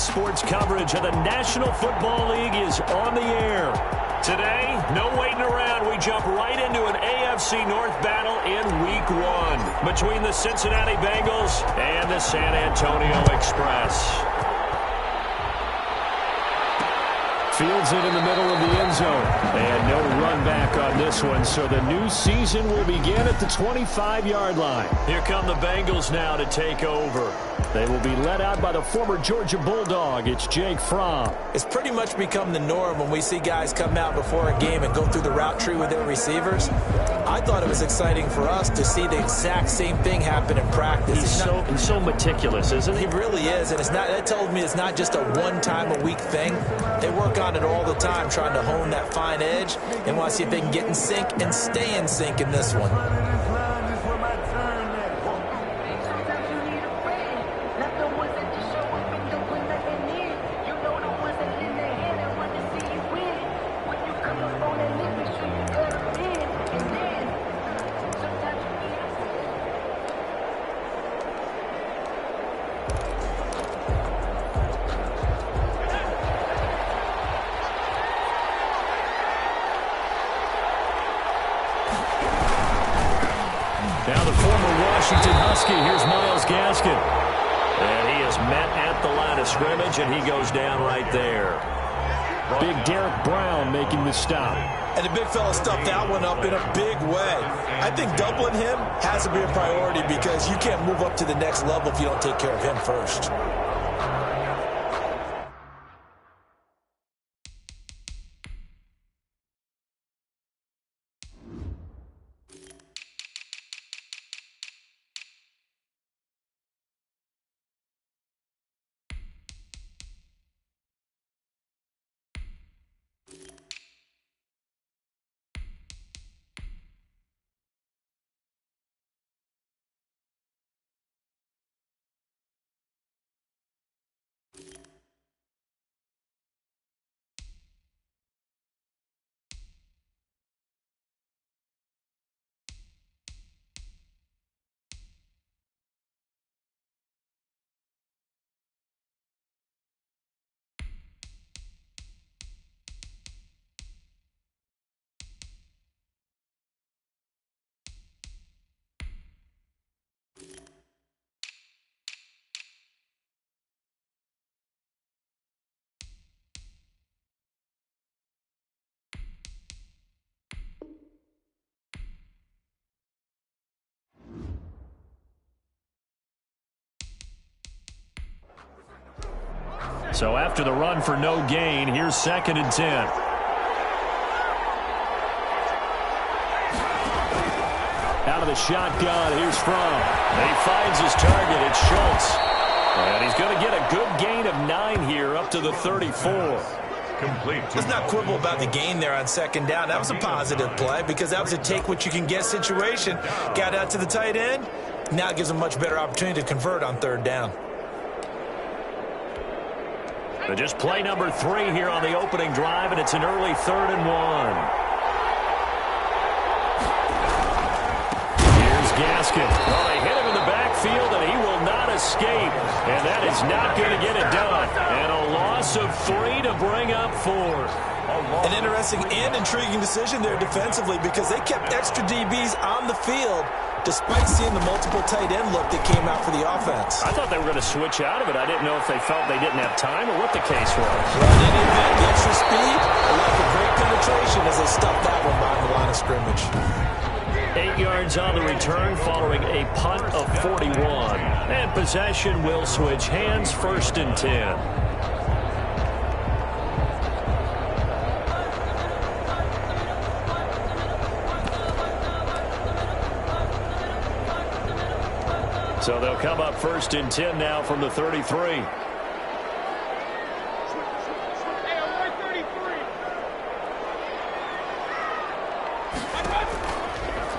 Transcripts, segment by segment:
sports coverage of the National Football League is on the air. Today, no waiting around. We jump right into an AFC North battle in Week 1 between the Cincinnati Bengals and the San Antonio Express. Fields it in the middle of the end zone. And no run back on this one, so the new season will begin at the 25-yard line. Here come the Bengals now to take over. They will be led out by the former Georgia Bulldog. It's Jake Fromm. It's pretty much become the norm when we see guys come out before a game and go through the route tree with their receivers. I thought it was exciting for us to see the exact same thing happen in practice. He's so meticulous, isn't he? He really is, and that told me it's not just a one-time-a-week thing. They work on it all the time, trying to hone that fine edge, and want to see if they can get in sync and stay in sync in this one. Now the former Washington Husky, here's Myles Gaskin. And he is met at the line of scrimmage, and he goes down right there. Big Derek Brown making the stop. And the big fella stuffed that one up in a big way. I think doubling him has to be a priority because you can't move up to the next level if you don't take care of him first. So after the run for no gain, here's 2nd and 10. Out of the shotgun, here's Fromm. He finds his target. It's Schultz. And he's going to get a good gain of 9 here up to the 34. Complete. Let's not quibble about the gain there on 2nd down. That was a positive play because that was a take-what-you-can-get situation. Got out to the tight end. Now it gives him a much better opportunity to convert on 3rd down. But just play number 3 here on the opening drive, and it's an early 3rd and 1. Here's Gaskin. Well, they hit him in the backfield, and he will not escape. And that is not going to get it done. And a loss of 3 to bring up 4. An interesting and intriguing decision there defensively because they kept extra DBs on the field despite seeing the multiple tight end look that came out for the offense. I thought they were going to switch out of it. I didn't know if they felt they didn't have time or what the case was. Well, in any event, the extra speed, a lack of great penetration as they stuffed that one behind the line of scrimmage. 8 yards on the return following a punt of 41. And possession will switch hands, 1st and 10. So they'll come up 1st and 10 now from the 33.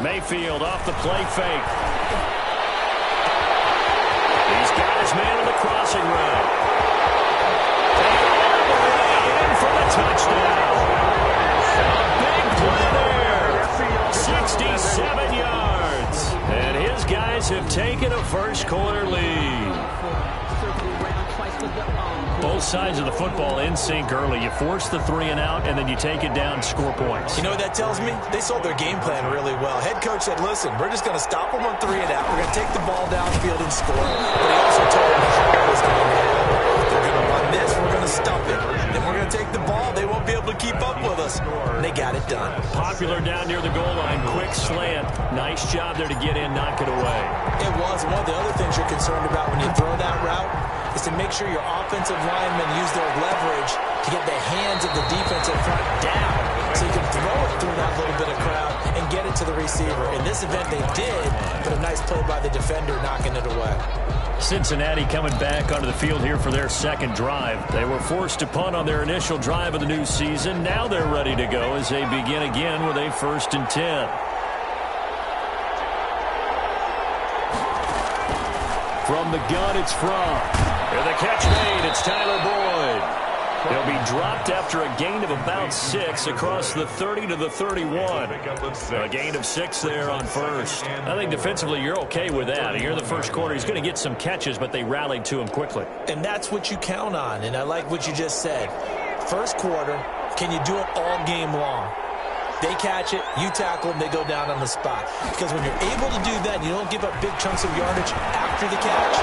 Mayfield off the play fake. He's got his man on the crossing route. Taken all the way in for the touchdown. A big play there. 67 yards. And his guys have taken a first quarter lead. Both sides of the football in sync early. You force the 3 and out, and then you take it down, score points. You know what that tells me? They sold their game plan really well. Head coach said, listen, we're just going to stop them on 3 and out. We're going to take the ball downfield and score. But he also told them how it was going to happen. They're going to run this. We're going to stop it. Then we're going to take the ball. They won't be able to keep up with us. And they got it done. Popular down near the goal line. Quick slant. Nice job there to get in, knock it away. It was. One of the other things you're concerned about when you throw that route is to make sure your offensive linemen use their leverage to get the hands of the defensive front down so you can throw it through that little bit of crowd and get it to the receiver. In this event, they did, but a nice play by the defender knocking it away. Cincinnati coming back onto the field here for their second drive. They were forced to punt on their initial drive of the new season. Now they're ready to go as they begin again with a 1st and 10. From the gun, it's Fromm. And the catch made, it's Tyler Boyd. He'll be dropped after a gain of about 6 across the 30 to the 31. A gain of 6 there on first. I think defensively you're okay with that. Here in the first quarter, he's going to get some catches, but they rallied to him quickly. And that's what you count on, and I like what you just said. First quarter, can you do it all game long? They catch it, you tackle them, they go down on the spot. Because when you're able to do that, you don't give up big chunks of yardage after the catch.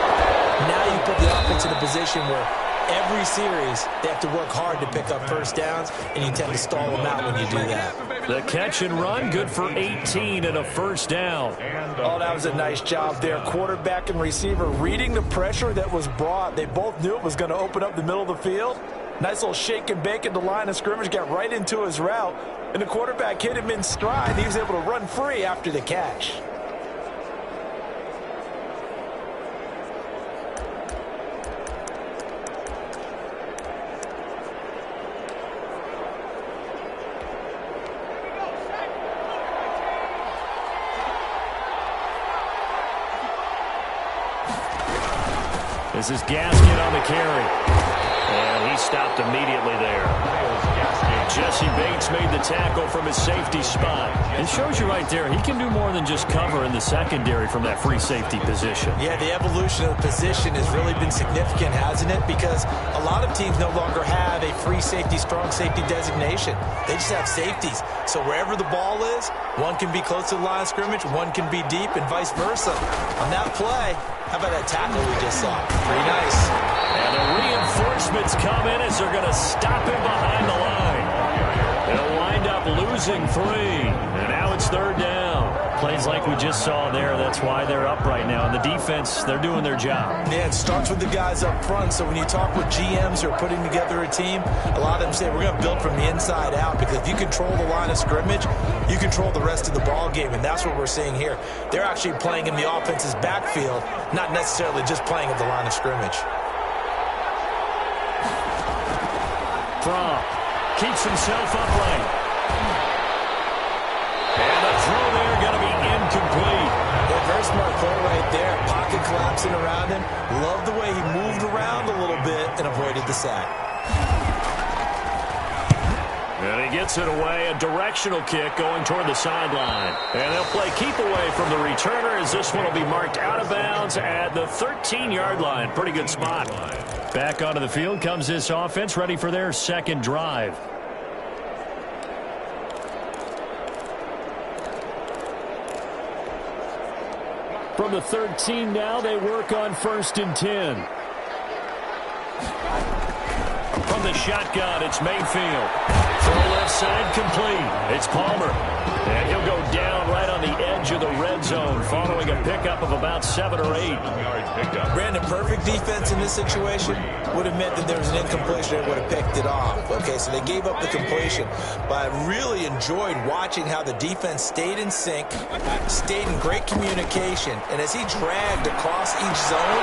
Now you put the offense in a position where every series they have to work hard to pick up first downs, and you tend to stall them out when you do that. The catch and run, good for 18 and a first down. Oh, that was a nice job there. Quarterback and receiver reading the pressure that was brought. They both knew it was going to open up the middle of the field. Nice little shake and bake at the line of scrimmage, got right into his route, and the quarterback hit him in stride. He was able to run free after the catch. This is Gaskin on the carry. And he stopped immediately there. Jesse Bates made the tackle from his safety spot. It shows you right there, he can do more than just cover in the secondary from that free safety position. Yeah, the evolution of the position has really been significant, hasn't it? Because a lot of teams no longer have a free safety, strong safety designation. They just have safeties. So wherever the ball is, one can be close to the line of scrimmage, one can be deep, and vice versa. On that play, how about that tackle we just saw? Pretty nice. And the reinforcements come in as they're going to stop him behind the line. They'll wind up losing 3, and now it's 3rd down. Plays like we just saw there, that's why they're up right now. And the defense, they're doing their job. Yeah, it starts with the guys up front. So when you talk with GMs who are putting together a team, a lot of them say we're going to build from the inside out, because if you control the line of scrimmage, you control the rest of the ball game, and that's what we're seeing here. They're actually playing in the offense's backfield, not necessarily just playing at the line of scrimmage. Fromm keeps himself upright. And the throw there going to be incomplete. Yeah, very smart play right there. Pocket collapsing around him. Love the way he moved around a little bit and avoided the sack. And he gets it away. A directional kick going toward the sideline. And they'll play keep away from the returner as this one will be marked out of bounds at the 13-yard line. Pretty good spot. Back onto the field comes this offense, ready for their second drive. From the 13 now, they work on 1st and 10. From the shotgun, it's Mayfield. Throw left side complete. It's Palmer. And he'll go down right on the edge of the red zone following a pickup of about 7 or 8. Brandon, perfect defense in this situation would have meant that there was an incompletion. They would have picked it off. Okay, so they gave up the completion. But I really enjoyed watching how the defense stayed in sync, stayed in great communication. And as he dragged across each zone,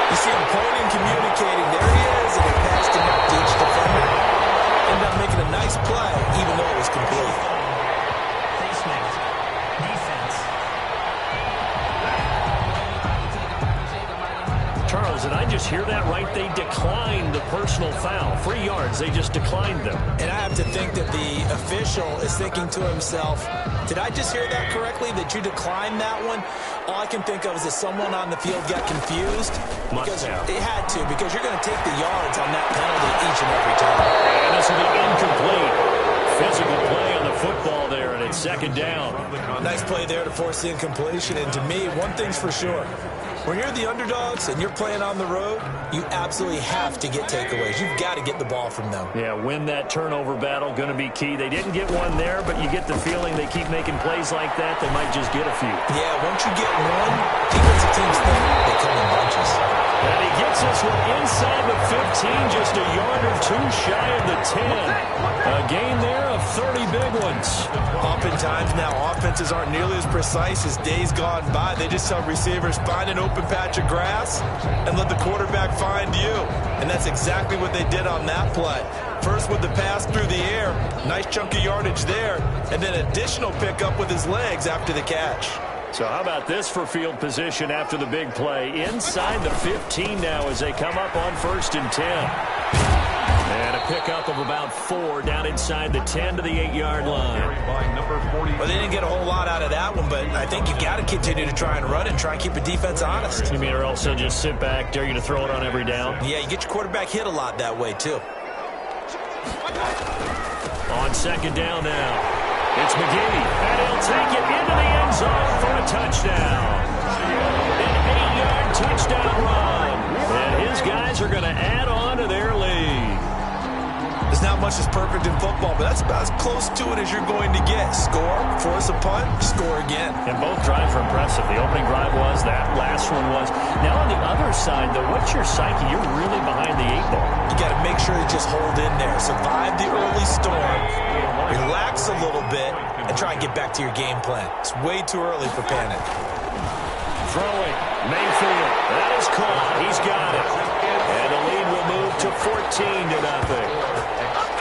you see him pointing, communicating. There he is, and he passed him up to each defender. Ended up making a nice play, even though it was complete. Charles, and I just hear that right? They declined the personal foul. 3 yards, they just declined them. And I have to think that the official is thinking to himself, did I just hear that correctly, that you declined that one? All I can think of is that someone on the field got confused. Because it had to, because you're going to take the yards on that penalty each and every time. And this will be incomplete. Physical play on the football there, and it's second down. Nice play there to force the incompletion. And to me, one thing's for sure. When you're the underdogs and you're playing on the road, you absolutely have to get takeaways. You've got to get the ball from them. Yeah, win that turnover battle, going to be key. They didn't get one there, but you get the feeling they keep making plays like that, they might just get a few. Yeah, once you get one, defensive teams think they come in bunches. And he gets this one inside the 15, just a yard or two shy of the 10. A gain there of 30 big ones. Oftentimes now, offenses aren't nearly as precise as days gone by. They just tell receivers, find an open patch of grass and let the quarterback find you. And that's exactly what they did on that play. First with the pass through the air, nice chunk of yardage there, and then additional pickup with his legs after the catch. So how about this for field position after the big play? Inside the 15 now as they come up on 1st and 10. And a pickup of about 4 down inside the 10 to the 8-yard line. Well, they didn't get a whole lot out of that one, but I think you've got to continue to try and run and try and keep the defense honest. You mean or else they'll just sit back, dare you to throw it on every down? Yeah, you get your quarterback hit a lot that way, too. On second down now. It's McGee, and he'll take it into the end zone for a touchdown. An 8-yard touchdown run. And his guys are going to add on to their lead. There's not much that's perfect in football, but that's about as close to it as you're going to get. Score, force a punt, score again. And both drives are impressive. The opening drive was, that last one was. Now on the other side, though, what's your psyche? You're really behind the 8-ball. You got to make sure you just hold in there. Survive the early storm, relax a little bit, and try and get back to your game plan. It's way too early for panic. Throwing, Mayfield. That is caught. He's got it. And the lead will move to 14-0.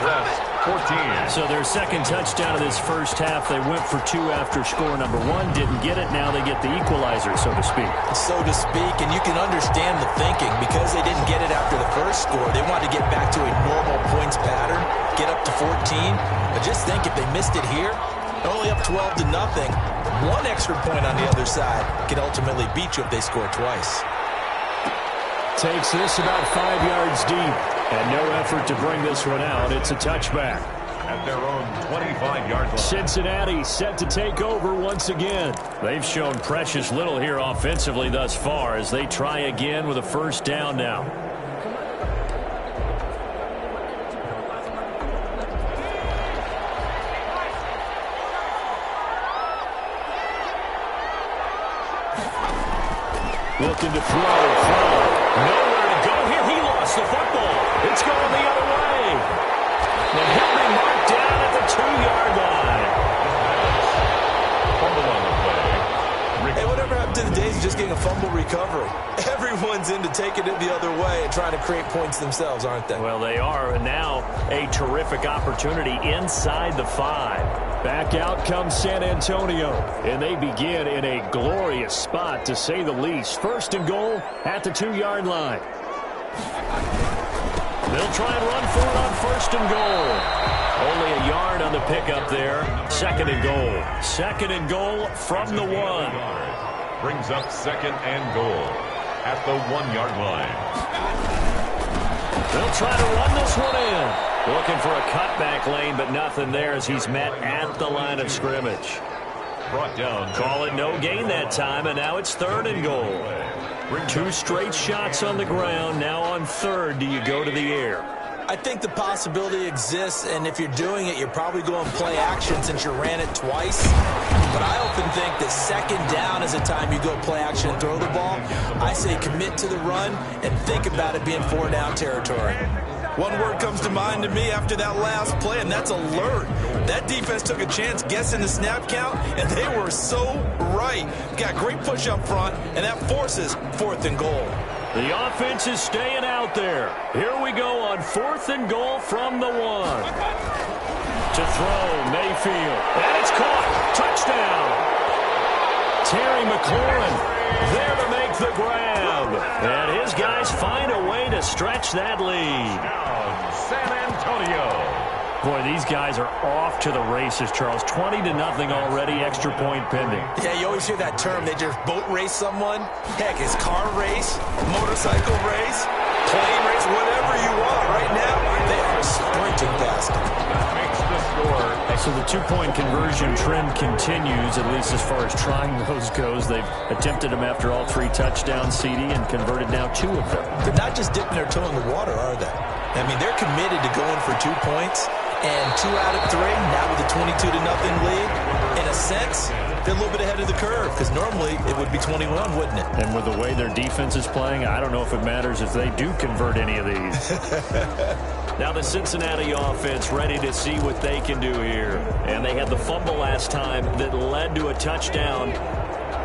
14. So their second touchdown of this first half. They went for 2 after score number 1. Didn't get it. Now they get the equalizer, so to speak. So to speak, and you can understand the thinking. Because they didn't get it after the first score, they wanted to get back to a normal points pattern, get up to 14. But just think, if they missed it here, only up 12-0, one extra point on the other side can ultimately beat you if they score twice. Takes this about 5 yards deep. And no effort to bring this one out. It's a touchback. At their own 25-yard line. Cincinnati set to take over once again. They've shown precious little here offensively thus far as they try again with a first down now. Looking to throw. Nowhere to go here. He lost the football. It's going the other way. And he'll be marked down at the 2-yard line. Fumble on the play. Hey, whatever happened to the days of just getting a fumble recovery? Everyone's into taking it the other way and trying to create points themselves, aren't they? Well, they are. And now a terrific opportunity inside the 5. Back out comes San Antonio. And they begin in a glorious spot, to say the least. First and goal at the 2-yard line. They'll try and run for it on first and goal. Only a yard on the pickup there. Second and goal. Second and goal from the 1. Brings up second and goal at the 1-yard line. They'll try to run this one in. Looking for a cutback lane, but nothing there as he's met at the line of scrimmage. Brought down. Call it no gain that time, and now it's third and goal. 2 straight shots on the ground. Now on third, do you go to the air? I think the possibility exists, and if you're doing it, you're probably going play action since you ran it twice. But I often think that second down is the time you go play action and throw the ball. I say commit to the run and think about it being 4-down territory. One word comes to mind to me after that last play, and that's alert. That defense took a chance guessing the snap count, and they were so right. Got great push up front, and that forces 4th and goal. The offense is staying out there. Here we go on 4th and goal from the 1. To throw, Mayfield. And it's caught. Touchdown. Terry McLaurin there to make the grab. And his guys find a way to stretch that lead. San Antonio. Boy, these guys are off to the races, Charles. 20-0 already, extra point pending. Yeah, you always hear that term. They just boat race someone. Heck, it's car race, motorcycle race, plane race, whatever you want. Right now, they are sprinting past it. Makes the score. So the two-point conversion trend continues, at least as far as trying those goes. They've attempted them after all 3 touchdowns, CD, and converted now 2 of them. They're not just dipping their toe in the water, are they? I mean, they're committed to going for 2 points. And 2 out of 3, now with a 22-0 lead. In a sense, they're a little bit ahead of the curve because normally it would be 21, wouldn't it? And with the way their defense is playing, I don't know if it matters if they do convert any of these. Now the Cincinnati offense ready to see what they can do here. And they had the fumble last time that led to a touchdown.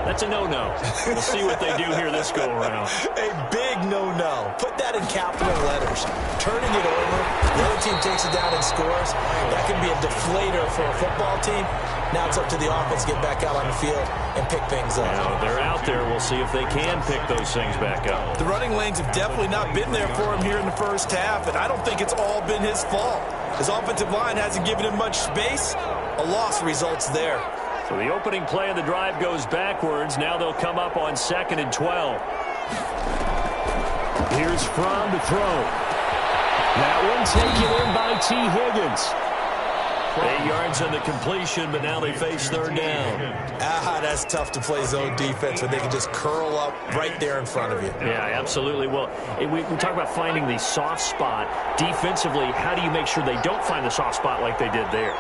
That's a no-no. We'll see what they do here this go-around. A big no-no. Put that in capital letters. Turning it over, the other team takes it down and scores. That can be a deflator for a football team. Now it's up to the offense to get back out on the field and pick things up. Now they're out there. We'll see if they can pick those things back up. The running lanes have definitely not been there for him here in the first half, and I don't think it's all been his fault. His offensive line hasn't given him much space. A loss results there. So the opening play of the drive goes backwards. Now they'll come up on 2nd and 12. Here's Fromm to throw. That one taken in by T. Higgins. 8 yards on the completion, but now they face 3rd down. That's tough to play zone defense when they can just curl up right there in front of you. Yeah, absolutely. Well, we talk about finding the soft spot. Defensively, how do you make sure they don't find the soft spot like they did there?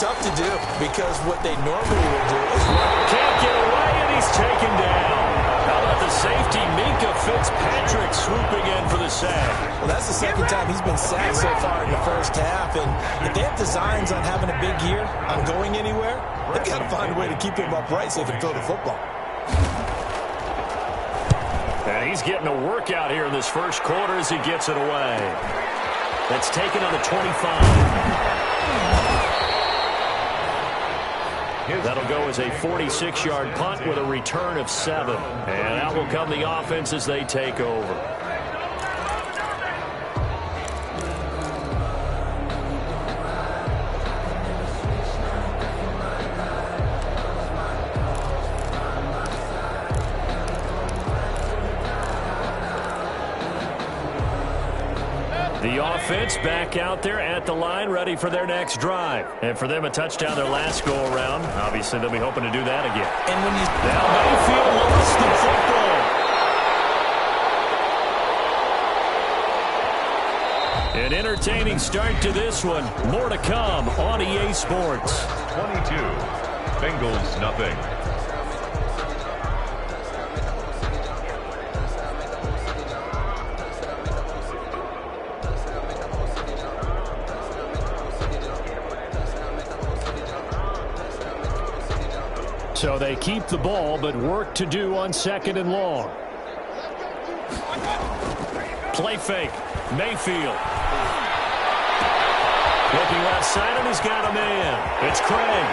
Tough to do because what they normally would do is run. Can't get away, and he's taken down. How about the safety, Minka Fitzpatrick, swooping in for the sack? Well, that's the second time he's been sacked so far in the first half, and if they have designs on having a big year, on going anywhere, they've got to find a way to keep him upright so they can throw the football. And he's getting a workout here in this first quarter as he gets it away. That's taken on the 25. That'll go as a 46-yard punt with a return of 7. And out will come the offense as they take over. The offense back out there at the line, ready for their next drive. And for them, a touchdown their last go-around. Obviously, they'll be hoping to do that again. And when you now Mayfield lost the football. An entertaining start to this one. More to come on EA Sports. 22, Bengals nothing. So they keep the ball, but work to do on 2nd and long. Play fake. Mayfield. Looking left side, and he's got a man. It's Craig.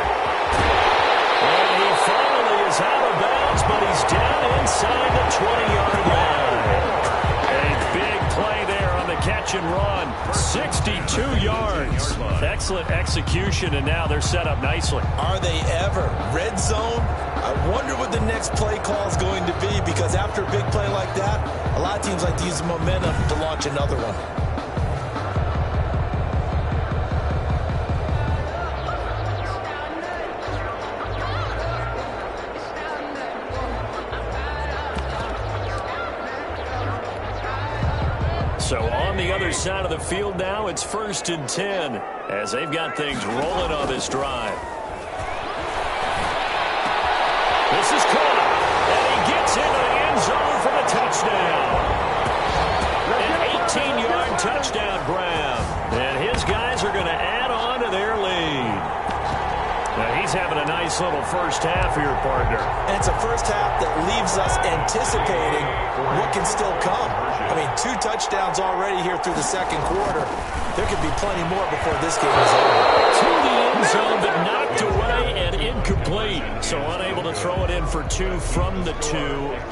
And he finally is out of bounds, but he's down inside the 20-yard line. A big play there on the catch and run. 62 yards. Excellent execution, and now they're set up nicely. Are they ever? Red zone? I wonder what the next play call is going to be, because after a big play like that, a lot of teams like to use the momentum to launch another one. So on the other side of the field now, it's 1st and 10 as they've got things rolling on this drive. This is caught, and he gets into the end zone for the touchdown. An 18-yard touchdown grab, and his guys are going to add on to their lead. Now he's having a nice little first half here, partner. And it's a first half that leaves leaves us anticipating what can still come. I mean, 2 touchdowns already here through the second quarter. There could be plenty more before this game is over. To the end zone, but knocked away and incomplete. So unable to throw it in for 2 from the 2.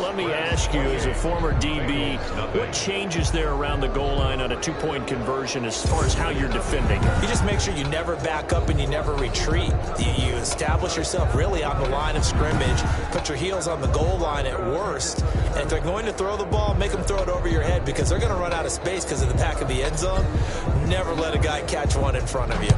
Let me ask you, as a former DB, what changes there around the goal line on a 2-point conversion as far as how you're defending? You just make sure you never back up and you never retreat. You establish yourself really on the line of scrimmage, put your heels on the goal line at worst, and if they're going to throw the ball, make them throw it over your head because they're going to run out of space because of the back of the end zone. Never let a guy catch one in front of you.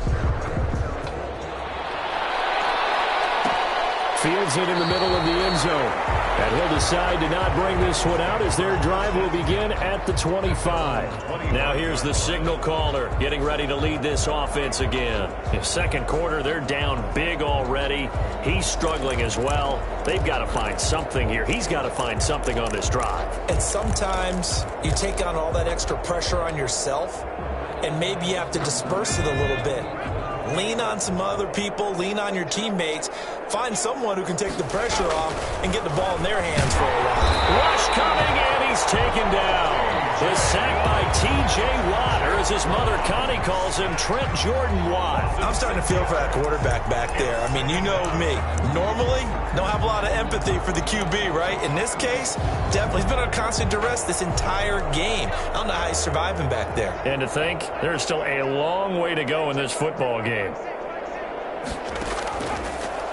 Fields it in the middle of the end zone. And he'll decide to not bring this one out as their drive will begin at the 25. Now here's the signal caller getting ready to lead this offense again. In second quarter, they're down big already. He's struggling as well. They've got to find something here. He's got to find something on this drive. And sometimes you take on all that extra pressure on yourself, and maybe you have to disperse it a little bit. Lean on some other people, lean on your teammates, find someone who can take the pressure off and get the ball in their hands for a while. Rush coming, and he's taken down. The sack by T.J. Watt, or as his mother Connie calls him, Trent Jordan Watt. I'm starting to feel for that quarterback back there. I mean, you know me. Normally, don't have a lot of empathy for the QB, right? In this case, definitely. He's been on constant duress this entire game. I don't know how he's surviving back there. And to think, there's still a long way to go in this football game.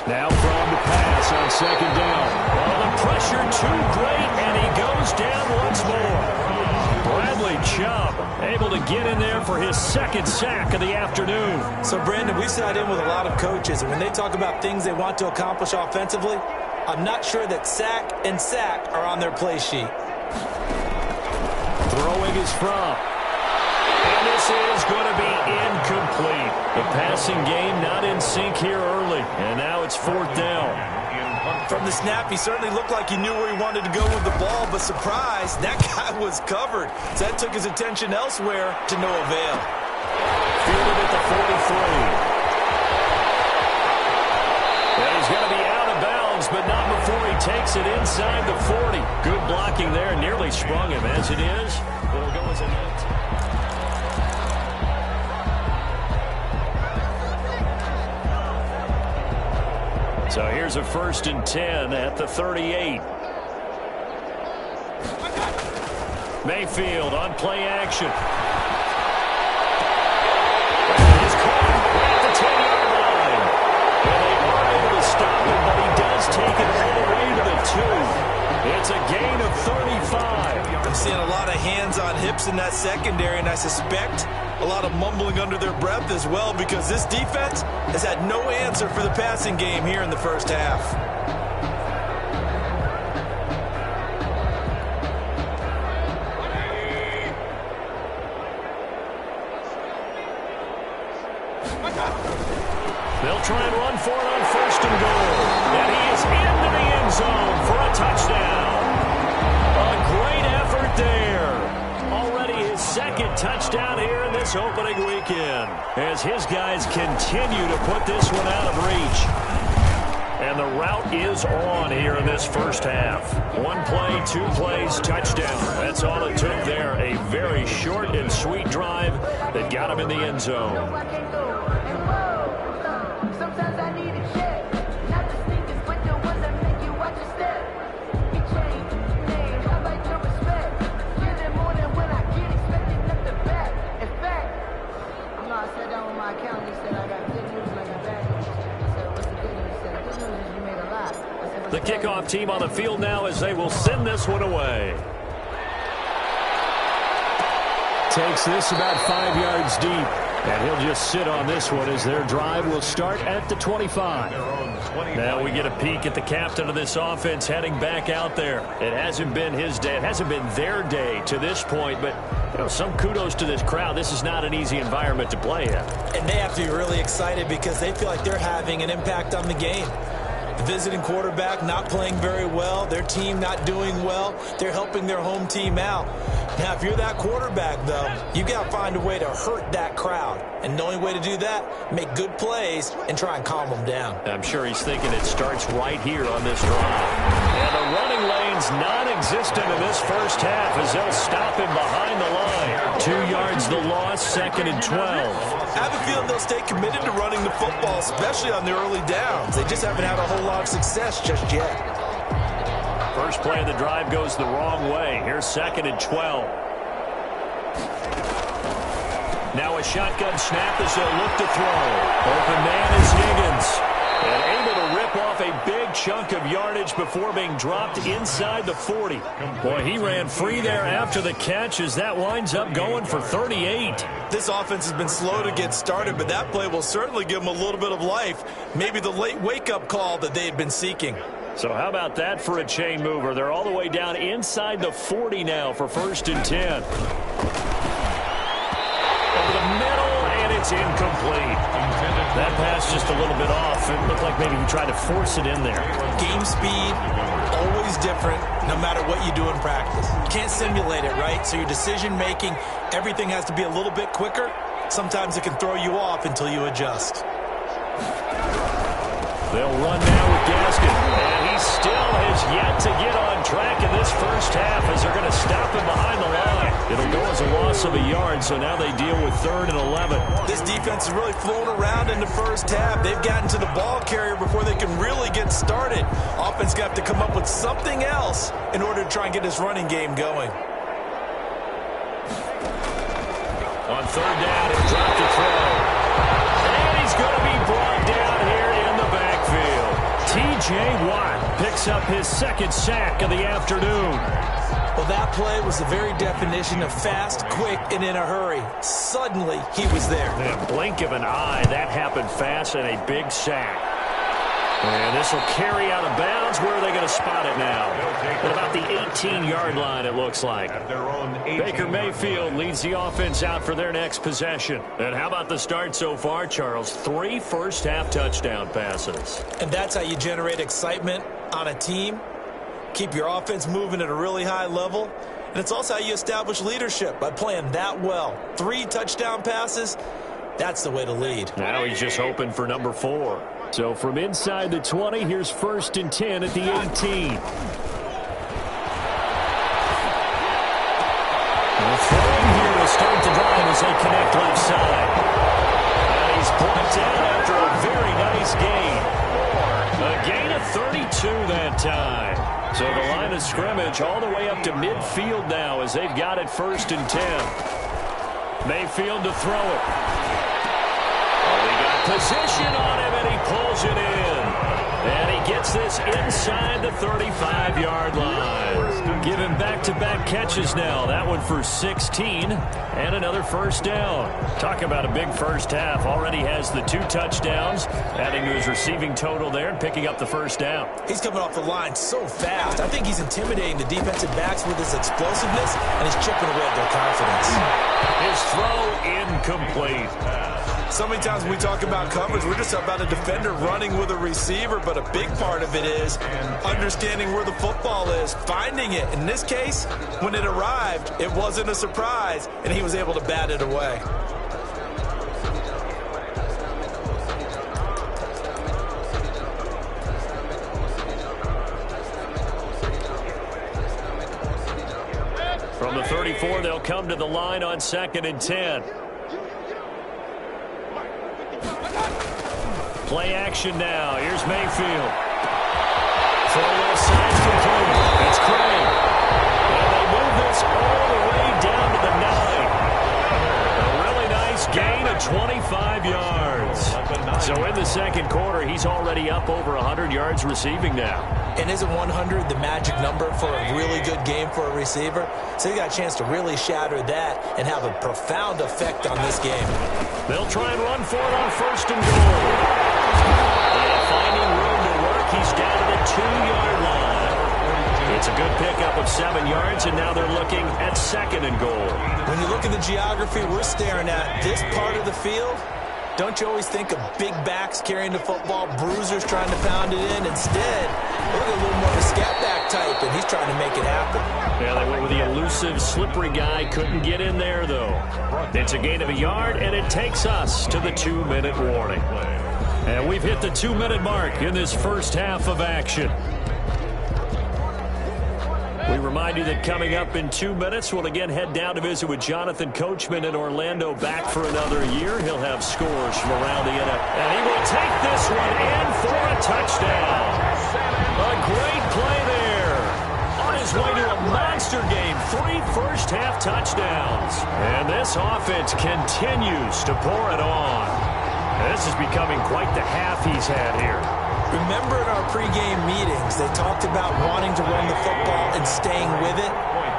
Now from the pass on second down. Well, the pressure too great, and he goes down once more. Bradley Chubb able to get in there for his second sack of the afternoon. So, Brandon, we sat in with a lot of coaches, and when they talk about things they want to accomplish offensively, I'm not sure that sack and sack are on their play sheet. Throwing is from. And this is going to be incomplete. The passing game not in sync here early, and now it's fourth down. From the snap, he certainly looked like he knew where he wanted to go with the ball, but surprise, that guy was covered. So that took his attention elsewhere to no avail. Fielded at the 43. Well, he's going to be out of bounds, but not before he takes it inside the 40. Good blocking there, nearly sprung him. As it is, it'll go as a net. So here's a 1st and 10 at the 38. Mayfield on play action. He's caught at the 10-yard line. And they are able to stop him, but he does take it all the way to the 2. It's a gain of 35. I'm seeing a lot of hands on hips in that secondary, and I suspect a lot of mumbling under their breath as well, because this defense has had no answer for the passing game here in the first half. They'll try and run for it on 1st and goal. And he is into the end zone for a touchdown. A great effort there. Already his second touchdown here in this opening weekend, as his guys continue to put this one out of reach. And the route is on here in this first half. 1 play, 2 plays, touchdown. That's all it took there. A very short and sweet drive that got him in the end zone. The kickoff team on the field now as they will send this one away. Takes this about 5 yards deep. And he'll just sit on this one as their drive will start at the 25. Now we get a peek at the captain of this offense heading back out there. It hasn't been his day. It hasn't been their day to this point, but you know, some kudos to this crowd. This is not an easy environment to play in. And they have to be really excited because they feel like they're having an impact on the game. The visiting quarterback not playing very well, their team not doing well. They're helping their home team out. Now, if you're that quarterback, though, you got to find a way to hurt that crowd. And the only way to do that, make good plays and try and calm them down. I'm sure he's thinking it starts right here on this drive. And the running lane's non-existent in this first half as they'll stop him behind the line. 2 yards the loss, 2nd and 12. I have a feeling they'll stay committed to running the football, especially on the early downs. They just haven't had a whole lot of success just yet. First play of the drive goes the wrong way. Here's 2nd and 12. Now a shotgun snap as they'll look to throw. Open man is Higgins. And able to rip off a big chunk of yardage before being dropped inside the 40. Boy, he ran free there after the catch as that winds up going for 38. This offense has been slow to get started, but that play will certainly give them a little bit of life. Maybe the late wake-up call that they had been seeking. So how about that for a chain mover? They're all the way down inside the 40 now for 1st and 10. Over the middle, and it's incomplete. That pass just a little bit off. It looked like maybe he tried to force it in there. Game speed, always different, no matter what you do in practice. You can't simulate it, right? So your decision-making, everything has to be a little bit quicker. Sometimes it can throw you off until you adjust. They'll run now with Gaskin, and he still has yet to get on track in this first half as they're going to stop him behind the line. It'll go as a loss of a yard, so now they deal with 3rd and 11. This defense is really flown around in the first half. They've gotten to the ball carrier before they can really get started. Offense got to come up with something else in order to try and get this running game going. On 3rd down, he'll drop to throw. And he's going to be brought down here in the backfield. T.J. Watt picks up his 2nd sack of the afternoon. Well, that play was the very definition of fast, quick, and in a hurry. Suddenly, he was there. In a blink of an eye, that happened fast and a big sack. And this will carry out of bounds. Where are they going to spot it now? At about the 18-yard line, it looks like. Baker Mayfield leads the offense out for their next possession. And how about the start so far, Charles? 3 first-half touchdown passes. And that's how you generate excitement on a team. Keep your offense moving at a really high level. And it's also how you establish leadership, by playing that well. 3 touchdown passes, that's the way to lead. Now he's just hoping for number 4. So from inside the 20, here's 1st and 10 at the 18. The throw here to start the drive as they connect left side. And he's brought down after a very nice gain. A gain of 32 that time. So the line of scrimmage all the way up to midfield now as they've got it 1st and 10. Mayfield to throw it. Position on him, and he pulls it in. And he gets this inside the 35-yard line. Give him back-to-back catches now. That one for 16 and another first down. Talk about a big first half. Already has the 2 touchdowns, adding to his receiving total there and picking up the first down. He's coming off the line so fast. I think he's intimidating the defensive backs with his explosiveness, and he's chipping away at their confidence. His throw incomplete. So many times when we talk about coverage, we're just about a defender running with a receiver, but a big part of it is understanding where the football is, finding it. In this case, when it arrived, it wasn't a surprise, and he was able to bat it away. From the 34, they'll come to the line on 2nd and 10. Play action now. Here's Mayfield. Throw left side complete. It's Craig. And they move this all the way down to the 9. A really nice gain of 25 yards. So in the second quarter, he's already up over 100 yards receiving now. And isn't 100 the magic number for a really good game for a receiver? So he got a chance to really shatter that and have a profound effect on this game. They'll try and run for it on 1st and goal. Finding room to work, he's down to the 2-yard line. It's a good pickup of 7 yards, and now they're looking at 2nd and goal. When you look at the geography we're staring at, this part of the field, don't you always think of big backs carrying the football, bruisers trying to pound it in? Instead, look at a little more of a scat back type, and he's he's trying to make it happen. Yeah, they went with the elusive, slippery guy. Couldn't get in there, though. It's a gain of a yard, and it takes us to the 2-minute warning. And we've hit the 2-minute mark in this first half of action. We remind you that coming up in 2 minutes, we'll again head down to visit with Jonathan Coachman in Orlando, back for another year. He'll have scores from around the NFL. And he will take this one in for a touchdown. A great play there. On his way to a monster game, 3 first-half touchdowns. And this offense continues to pour it on. This is becoming quite the half he's had here. Remember in our pregame meetings, they talked about wanting to run the football and staying with it?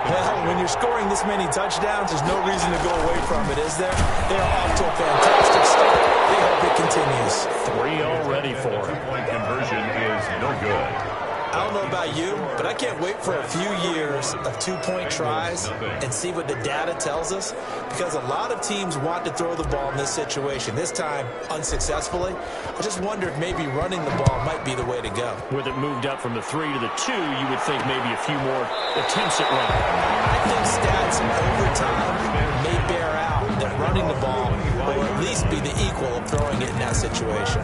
Well, when you're scoring this many touchdowns, there's no reason to go away from it, is there? They're off to a fantastic start. They hope it continues. 3 already for him. Two-point conversion is no good. I don't know about you, but I can't wait for a few years of 2-point tries and see what the data tells us, because a lot of teams want to throw the ball in this situation, this time unsuccessfully. I just wonder if maybe running the ball might be the way to go. With it moved up from the 3 to the 2, you would think maybe a few more attempts at running. I think stats over time may bear out that running the ball will at least be the equal of throwing it in that situation.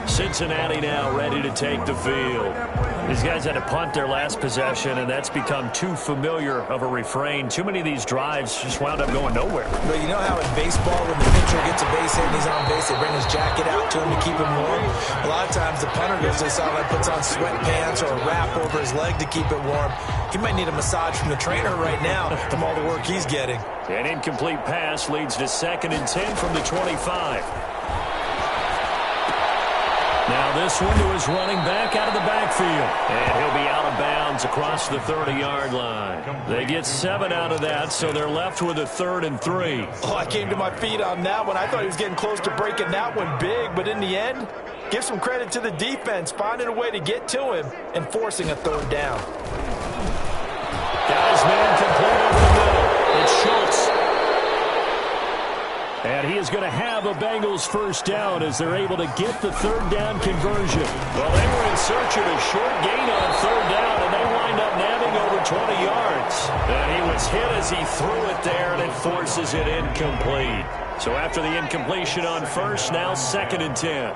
Cincinnati now ready to take the field. These guys had to punt their last possession, and that's become too familiar of a refrain. Too many of these drives just wound up going nowhere. But you know how in baseball, when the pitcher gets a base hit and he's on base, they bring his jacket out to him to keep him warm? A lot of times the punter goes to the sideline, puts on sweatpants or a wrap over his leg to keep it warm. He might need a massage from the trainer right now from all the work he's getting. An incomplete pass leads to 2nd and 10 from the 25. Now this one to his running back out of the backfield. And he'll be out of bounds across the 30-yard line. They get 7 out of that, so they're left with a 3rd and 3. Oh, I came to my feet on that one. I thought he was getting close to breaking that one big, but in the end, give some credit to the defense, finding a way to get to him and forcing a 3rd down. Got his man complete over the middle. It's Schultz. And he is going to have a Bengals first down as they're able to get the 3rd down conversion. Well, they were in search of a short gain on 3rd down, and they wind up nabbing over 20 yards. And he was hit as he threw it there, and it forces it incomplete. So after the incompletion on 1st, now 2nd and 10.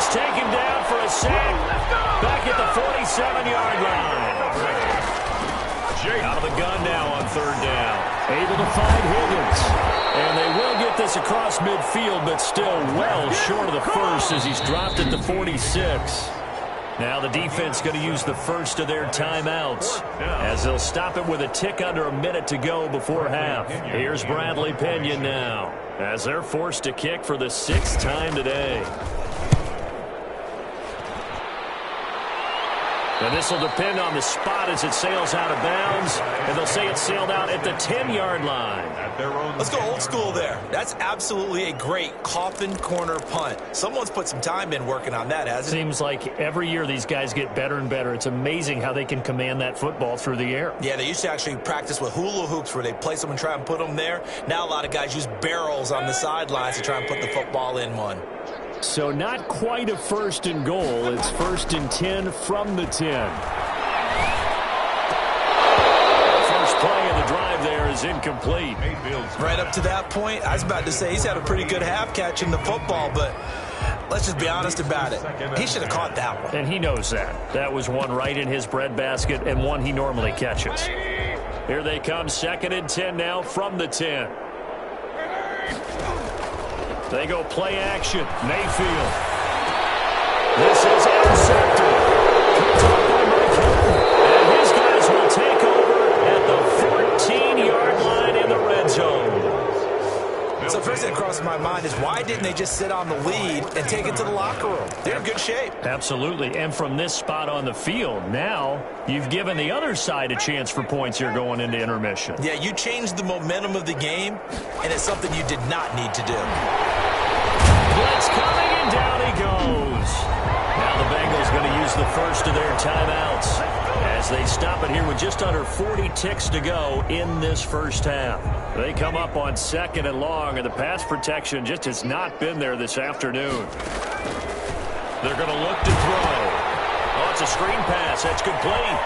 Taken down for a sack. Back at the 47-yard line. Out of the gun now on 3rd down. Able to find Higgins. And they will get this across midfield, but still well short of the first as he's dropped at the 46. Now the defense going to use the first of their timeouts as they'll stop it with a tick under a minute to go before half. Here's Bradley Pinion now as they're forced to kick for the 6th time today. And this will depend on the spot as it sails out of bounds. And they'll say it sailed out at the 10-yard line. Let's go old school there. That's absolutely a great coffin corner punt. Someone's put some time in working on that, hasn't it? Seems like every year these guys get better and better. It's amazing how they can command that football through the air. Yeah, they used to actually practice with hula hoops where they place them and try and put them there. Now a lot of guys use barrels on the sidelines to try and put the football in one. So not quite a 1st and goal. It's 1st and 10 from the 10. First play of the drive there is incomplete. Right up to that point, I was about to say he's had a pretty good half catching the football, but let's just be honest about it. He should have caught that one. And he knows that. That was one right in his breadbasket and one he normally catches. Here they come, 2nd and 10 now from the 10. They go play action. Mayfield. This is intercepted. Comes up by Mike Hilton. And his guys will take over at the 14-yard line in the red zone. So first thing that crosses my mind is why didn't they just sit on the lead and take it to the locker room? They're in good shape. Absolutely. And from this spot on the field, now you've given the other side a chance for points here going into intermission. Yeah, you changed the momentum of the game, and it's something you did not need to do. Blitz coming, and down he goes. Now the Bengals going to use the first of their timeouts. As they stop it here with just under 40 ticks to go in this first half. They come up on 2nd and long, and the pass protection just has not been there this afternoon. They're going to look to throw. Oh, it's a screen pass. That's complete.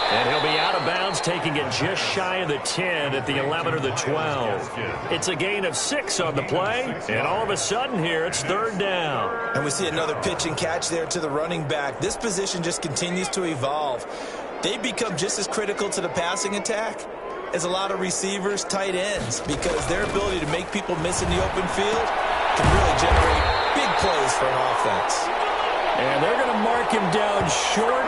And he'll be out of bounds, taking it just shy of the 10 at the 11 or the 12. It's a gain of 6 on the play, and all of a sudden here, it's 3rd down. And we see another pitch and catch there to the running back. This position just continues to evolve. They become just as critical to the passing attack as a lot of receivers, tight ends, because their ability to make people miss in the open field can really generate big plays for an offense. And they're going to mark him down short,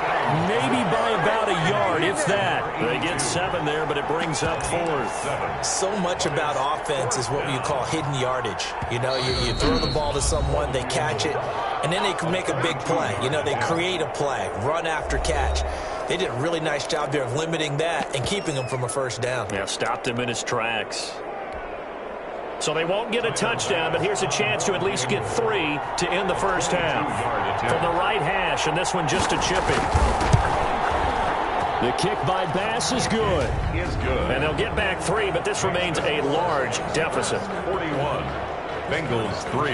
maybe by about a yard, if that. They get 7 there, but it brings up 4th. So much about offense is what you call hidden yardage. You know, you throw the ball to someone, they catch it, and then they can make a big play. You know, they create a play, run after catch. They did a really nice job there of limiting that and keeping him from a first down. Yeah, stopped him in his tracks. So they won't get a touchdown, but here's a chance to at least get 3 to end the first half. From the right hash, and this one just a chipping. The kick by Bass is good. And they'll get back 3, but this remains a large deficit. 41. Bengals 3.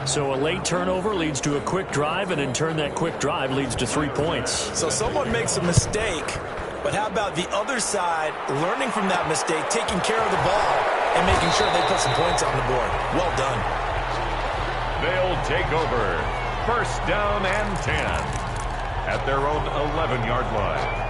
So a late turnover leads to a quick drive, and in turn that quick drive leads to 3 points. So someone makes a mistake, but how about the other side learning from that mistake, taking care of the ball, and making sure they put some points on the board? Well done. They'll take over. 1st down and 10 at their own 11-yard line.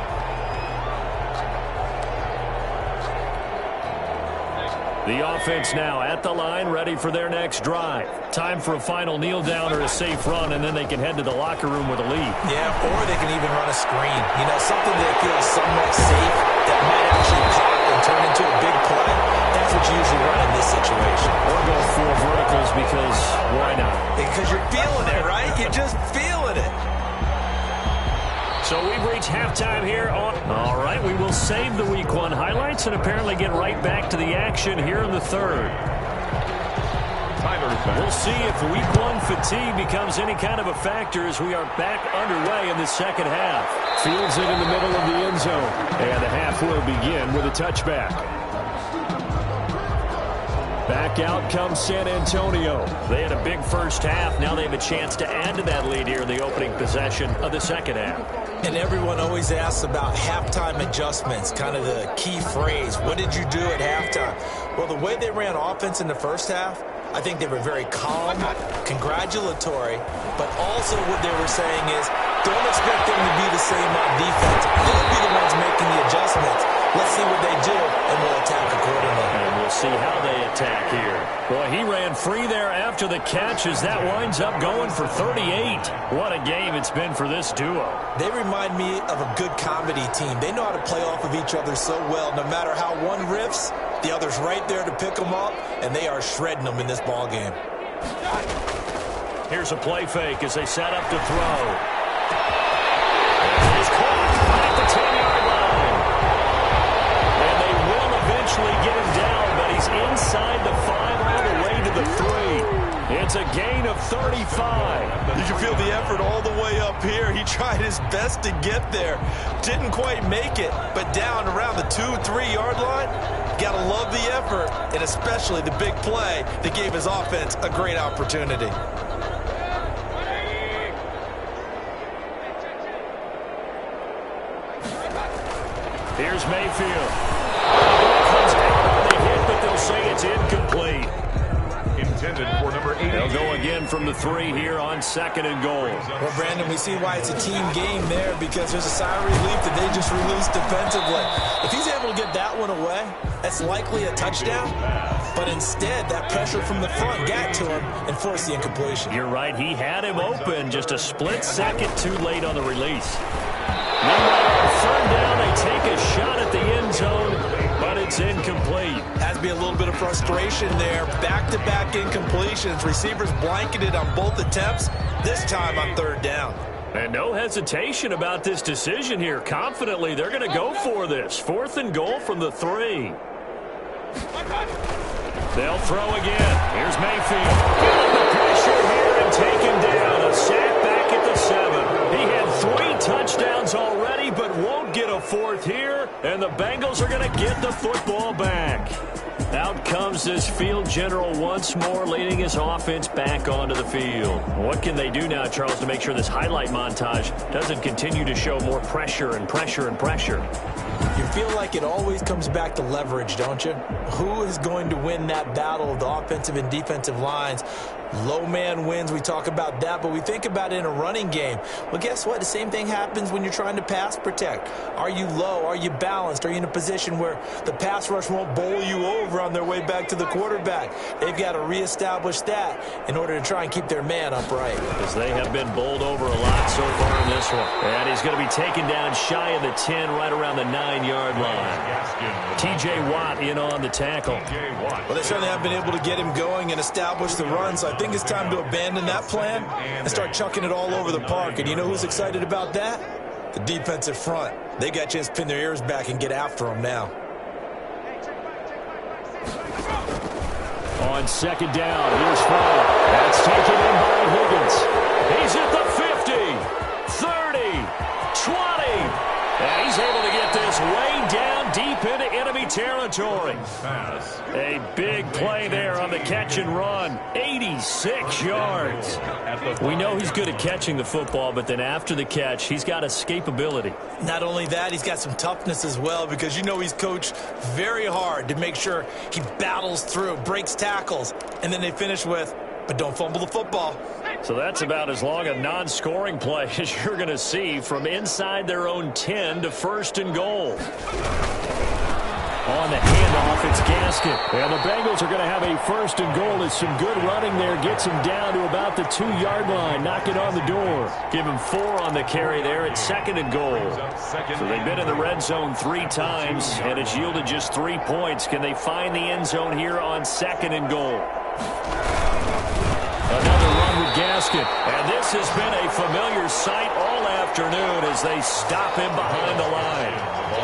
The offense now at the line, ready for their next drive. Time for a final kneel down or a safe run, and then they can head to the locker room with a lead. Yeah, or they can even run a screen. You know, something that feels somewhat safe that might actually pop and turn into a big play. That's what you usually run in this situation. Or go 4 verticals because why not? Because you're feeling it, right? You're just feeling it. So we've reached halftime here on... All right, we will save the Week 1 highlights and apparently get right back to the action here in the 3rd. We'll see if Week 1 fatigue becomes any kind of a factor as we are back underway in the 2nd half. Fields it in the middle of the end zone. And the half will begin with a touchback. Back out comes San Antonio. They had a big first half. Now they have a chance to add to that lead here in the opening possession of the 2nd half. And everyone always asks about halftime adjustments, kind of the key phrase. What did you do at halftime? Well, the way they ran offense in the first half, I think they were very calm, congratulatory, but also what they were saying is don't expect them to be the same on defense. They'll be the ones making the adjustments. Let's see what they do, and we'll attack accordingly. And we'll see how they attack here. Boy, he ran free there after the catch as that winds up going for 38. What a game it's been for this duo. They remind me of a good comedy team. They know how to play off of each other so well. No matter how one riffs, the other's right there to pick them up, and they are shredding them in this ball game. Here's a play fake as they set up to throw. And he's caught at the 10-yard line. And they will eventually get him down, but he's inside the 5 all the way to the 3. It's a gain of 35. You can feel the effort all the way up here. He tried his best to get there. Didn't quite make it, but down around the 2-3 yard line, gotta love the effort, and especially the big play that gave his offense a great opportunity. Here's Mayfield. Comes down on the hit, but they'll say it's incomplete. Intended for number 8. They'll go again from the 3 here on 2nd and goal. Well, Brandon, we see why it's a team game there because there's a sigh of relief that they just released defensively. If he's able to get that one away, that's likely a touchdown. But instead, that pressure from the front got to him and forced the incompletion. You're right. He had him open just a split second too late on the release. Meanwhile, on 3rd down, they take a shot at the end zone, but it's incomplete. Has to be a little bit of frustration there. Back-to-back incompletions. Receivers blanketed on both attempts, this time on 3rd down. And no hesitation about this decision here. Confidently, they're going to go for this. 4th and goal from the 3. They'll throw again. Here's Mayfield. Feeling the pressure here and taken down. A sack back at the 7. He had 3 touchdowns already, but won't get a 4th here, and the Bengals are going to get the football back. Out comes this field general once more, leading his offense back onto the field. What can they do now, Charles, to make sure this highlight montage doesn't continue to show more pressure and pressure and pressure? You feel like it always comes back to leverage, don't you? Who is going to win that battle of the offensive and defensive lines? Low man wins. We talk about that, but we think about it in a running game. Well, guess what? The same thing happens when you're trying to pass protect. Are you low? Are you balanced? Are you in a position where the pass rush won't bowl you over on their way back to the quarterback? They've got to reestablish that in order to try and keep their man upright. Because they have been bowled over a lot so far in this one. And he's going to be taken down shy of the 10, right around the 9-yard line. T.J. Watt in on the tackle. Well, they certainly have been able to get him going and establish the run, so I think it's time to abandon that plan and start chucking it all over the park. And you know who's excited about that? The defensive front. They got a chance to pin their ears back and get after him now. On 2nd down, here's Ford. That's taken in by Higgins. He's at the 50, 30, 20. And he's able to get this way down deep into enemy territory. A big play there on the catch and run. 86 yards. We know he's good at catching the football, but then after the catch, he's got escapability. Not only that, he's got some toughness as well, because you know he's coached very hard to make sure he battles through, breaks tackles, and then they finish with, but don't fumble the football. So that's about as long a non-scoring play as you're going to see from inside their own 10 to 1st and goal. On the handoff, it's Gaskin. And the Bengals are going to have a 1st and goal as some good running there gets him down to about the 2-yard line. Knock it on the door. Give him 4 on the carry there at 2nd and goal. So they've been in the red zone 3 times, and it's yielded just 3 points. Can they find the end zone here on 2nd and goal? Another run with Gaskin. And this has been a familiar sight all afternoon as they stop him behind the line.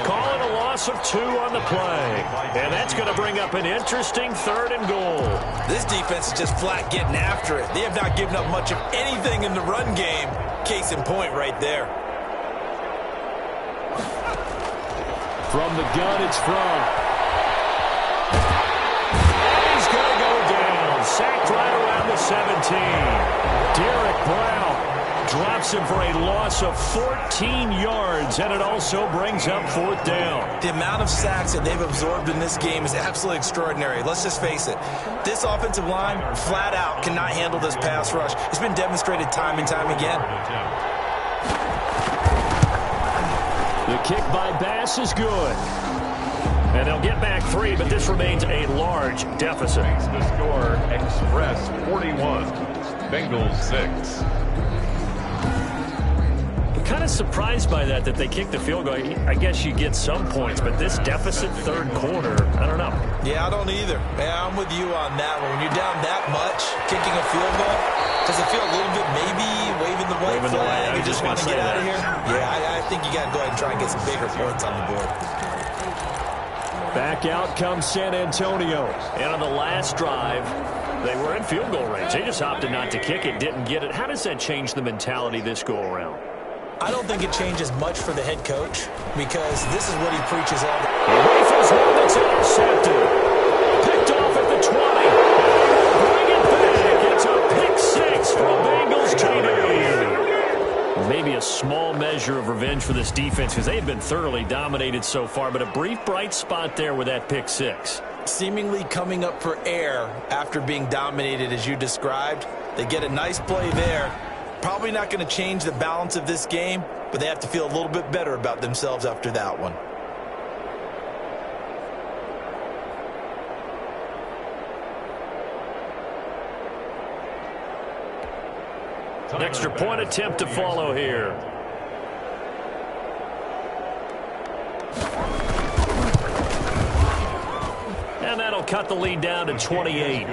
Call it a loss of 2 on the play. And that's going to bring up an interesting 3rd and goal. This defense is just flat getting after it. They have not given up much of anything in the run game. Case in point right there. From the gun, it's From. And he's going to go down. Sacked right around the 17. Derek Brown drops him for a loss of 14 yards, and it also brings up 4th down. The amount of sacks that they've absorbed in this game is absolutely extraordinary. Let's just face it. This offensive line, flat out, cannot handle this pass rush. It's been demonstrated time and time again. The kick by Bass is good. And they'll get back 3, but this remains a large deficit. The score, Express 41, Bengals 6. Kind of surprised by that they kicked the field goal. I guess you get some points, but this deficit 3rd quarter, I don't know. Yeah, I don't either. Yeah, I'm with you on that one. When you're down that much, kicking a field goal, does it feel a little bit maybe waving the white flag? You just want to get out of here? Yeah, I think you got to go ahead and try and get some bigger points on the board. Back out comes San Antonio. And on the last drive, they were in field goal range. They just opted not to kick it, didn't get it. How does that change the mentality this go-around? I don't think it changes much for the head coach, because this is what he preaches all the time. He rifles one that's intercepted. Picked off at the 20. Bring it back. It's a pick 6 from Bengals TD. Maybe a small measure of revenge for this defense, because they've been thoroughly dominated so far, but a brief bright spot there with that pick 6. Seemingly coming up for air after being dominated as you described. They get a nice play there. Probably not going to change the balance of this game, but they have to feel a little bit better about themselves after that one. An extra point attempt to follow here. And that'll cut the lead down to 28.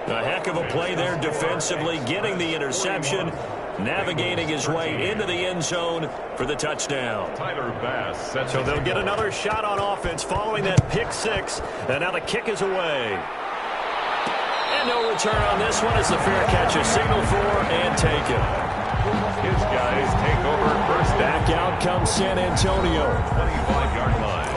A heck of a play there defensively, getting the interception, navigating his way into the end zone for the touchdown. So they'll get another shot on offense following that pick 6, and now the kick is away. And no return on this one as the fair catch is signaled for and taken. His guys take over first. Back out comes San Antonio. 25-yard line.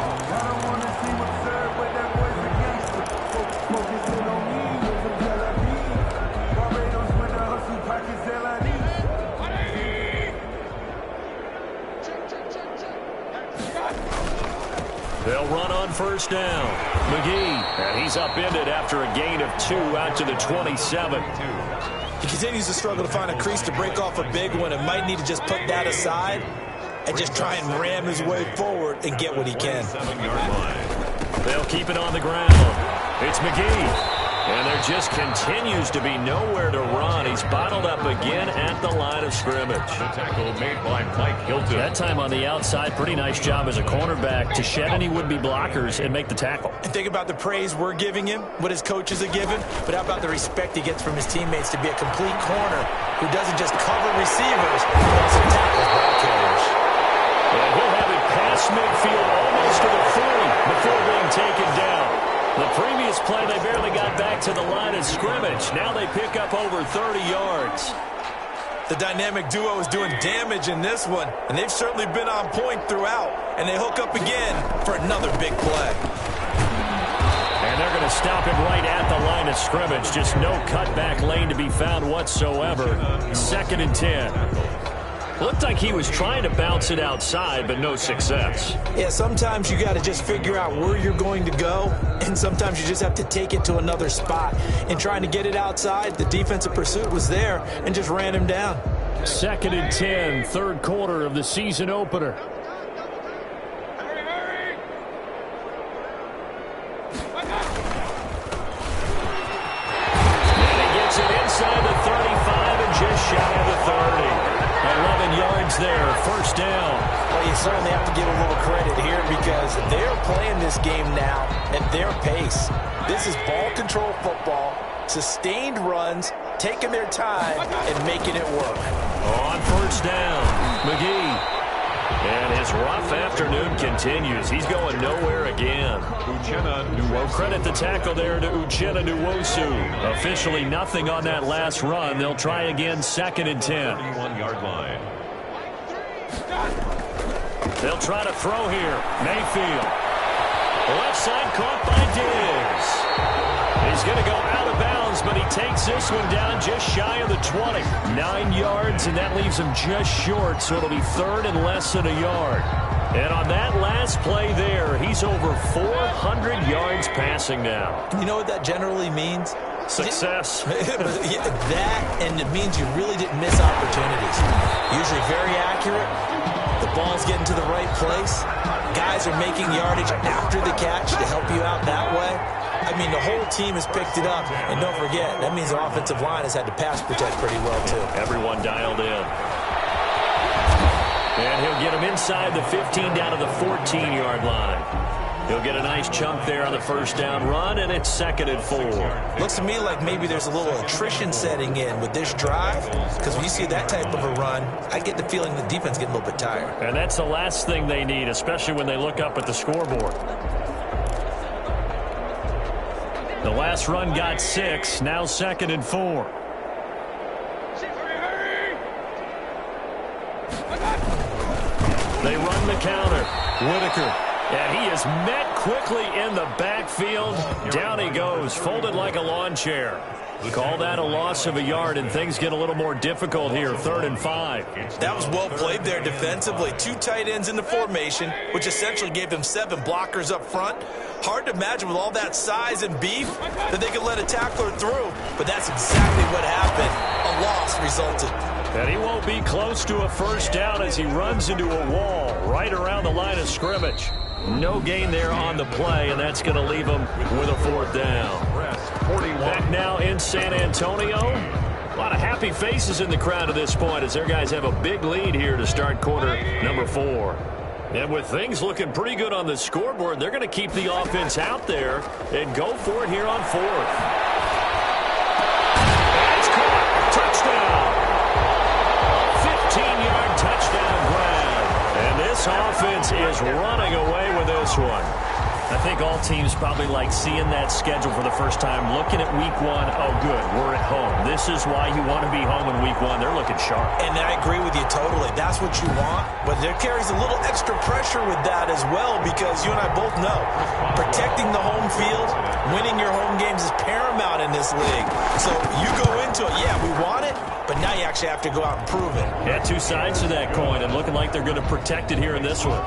They'll run on first down. McGee, and he's upended after a gain of 2 out to the 27. He continues to struggle to find a crease to break off a big one and might need to just put that aside and just try and ram his way forward and get what he can. 7-yard line. They'll keep it on the ground. It's McGee. And there just continues to be nowhere to run. He's bottled up again at the line of scrimmage. The tackle made by Mike Hilton. That time on the outside, pretty nice job as a cornerback to shed any would-be blockers and make the tackle. And think about the praise we're giving him, what his coaches are giving, but how about the respect he gets from his teammates to be a complete corner who doesn't just cover receivers, but also tackles ball carriers. And he'll have it past midfield almost to the 40 before being taken down. The previous play, they barely got back to the line of scrimmage. Now they pick up over 30 yards. The dynamic duo is doing damage in this one, and they've certainly been on point throughout. And they hook up again for another big play. And they're going to stop him right at the line of scrimmage. Just no cutback lane to be found whatsoever. 2nd and 10. Looked like he was trying to bounce it outside, but no success. Yeah, sometimes you got to just figure out where you're going to go, and sometimes you just have to take it to another spot. In trying to get it outside, the defensive pursuit was there and just ran him down. 2nd and 10, 3rd quarter of the season opener. And he gets it inside the 35 and just shy of the 30. 11 yards there, 1st down. Well, you certainly have to give a little credit here because they're playing this game now at their pace. This is ball control football, sustained runs, taking their time and making it work. On 1st down, McGee. And his rough afternoon continues. He's going nowhere again. Well, credit the tackle there to Uchenna Nwosu. Officially nothing on that last run. They'll try again, 2nd and 10. 31-yard line. They'll try to throw here. Mayfield. Left side caught by Diggs. He's going to go out of bounds, but he takes this one down just shy of the 20. 9 yards, and that leaves him just short, so it'll be 3rd and less than a yard. And on that last play there, he's over 400 yards passing now. You know what that generally means? Success. That, and it means you really didn't miss opportunities. Usually very accurate. The ball's getting to the right place. Guys are making yardage after the catch to help you out that way. I mean, the whole team has picked it up. And don't forget, that means the offensive line has had to pass protect pretty well, too. Everyone dialed in. And he'll get him inside the 15 down to the 14-yard line. He'll get a nice chunk there on the 1st down run, and it's 2nd and 4. Looks to me like maybe there's a little attrition setting in with this drive, because when you see that type of a run, I get the feeling the defense getting a little bit tired. And that's the last thing they need, especially when they look up at the scoreboard. The last run got 6, now 2nd and 4. They run the counter. Whitaker. And he is met quickly in the backfield. Down he goes, folded like a lawn chair. Call that a loss of a yard, and things get a little more difficult here, 3rd and 5. That was well played there defensively. 2 tight ends in the formation, which essentially gave them 7 blockers up front. Hard to imagine with all that size and beef that they could let a tackler through, but that's exactly what happened. A loss resulted. And he won't be close to a 1st down as he runs into a wall right around the line of scrimmage. No gain there on the play, and that's going to leave him with a 4th down. Back now in San Antonio. A lot of happy faces in the crowd at this point as their guys have a big lead here to start quarter number 4. And with things looking pretty good on the scoreboard, they're going to keep the offense out there and go for it here on 4th. That's caught. Touchdown. 15-yard touchdown grab. And this offense is running away with this one. I think all teams probably like seeing that schedule for the first time, looking at week one. Oh, good, we're at home. This is why you want to be home in week one. They're looking sharp. And I agree with you totally. That's what you want. But there carries a little extra pressure with that as well, because you and I both know protecting the home field, winning your home games is paramount in this league. So you go into it, yeah, we want it, but now you actually have to go out and prove it. Yeah, two sides to that coin, and looking like they're going to protect it here in this one.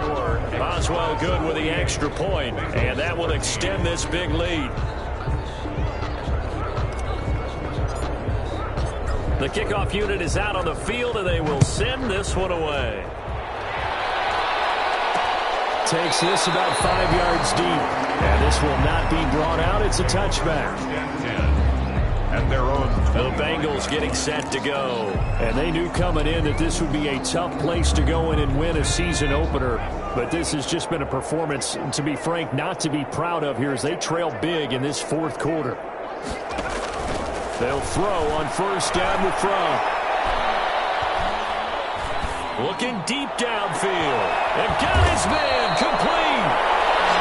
Boswell good with the extra point, and that will extend this big lead. The kickoff unit is out on the field, and they will send this one away. Takes this about 5 yards deep, and this will not be brought out. It's a touchback. At their own. The Bengals getting set to go. And they knew coming in that this would be a tough place to go in and win a season opener. But this has just been a performance, to be frank, not to be proud of here as they trail big in this fourth quarter. They'll throw on first down with throw. Looking deep downfield. And got his man complete.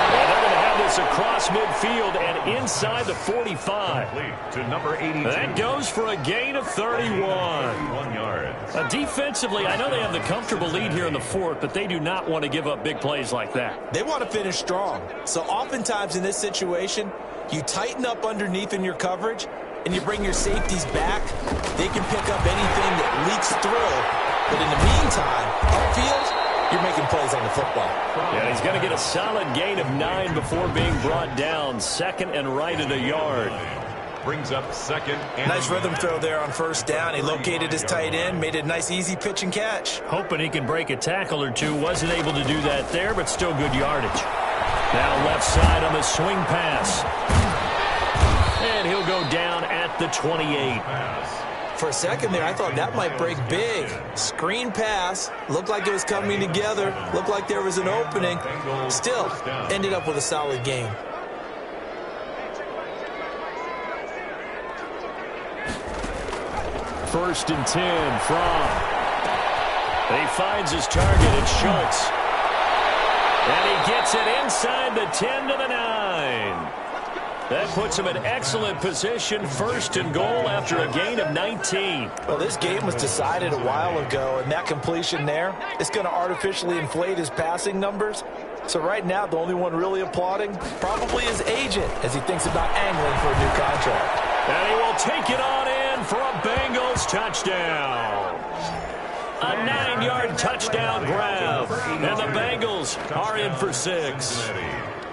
And they're going to have this across midfield and inside the 45. To number 82. That goes for a gain of 31. 1 yard. Defensively, I know they have the comfortable lead here in the fourth, but they do not want to give up big plays like that. They want to finish strong. So oftentimes in this situation, you tighten up underneath in your coverage, and you bring your safeties back. They can pick up anything that leaks through. But in the meantime, upfield, you're making plays on the football. And he's going to get a solid gain of 9 before being brought down. Second and right at a yard. Brings up second. And nice rhythm throw there on first down. He located his tight end, made a nice easy pitch and catch. Hoping he can break a tackle or two. Wasn't able to do that there, but still good yardage. Now left side on the swing pass. And he'll go down at the 28. For a second there, I thought that might break big. Screen pass. Looked like it was coming together. Looked like there was an opening. Still, ended up with a solid game. First and 10 from. He finds his target. It's Schultz. And he gets it inside the 10 to the 9. That puts him in excellent position, first and goal after a gain of 19. Well, this game was decided a while ago, and that completion there is going to artificially inflate his passing numbers. So right now, the only one really applauding probably his agent as he thinks about angling for a new contract. And he will take it on in for a Bengals touchdown. A 9-yard touchdown grab. And the Bengals are in for 6.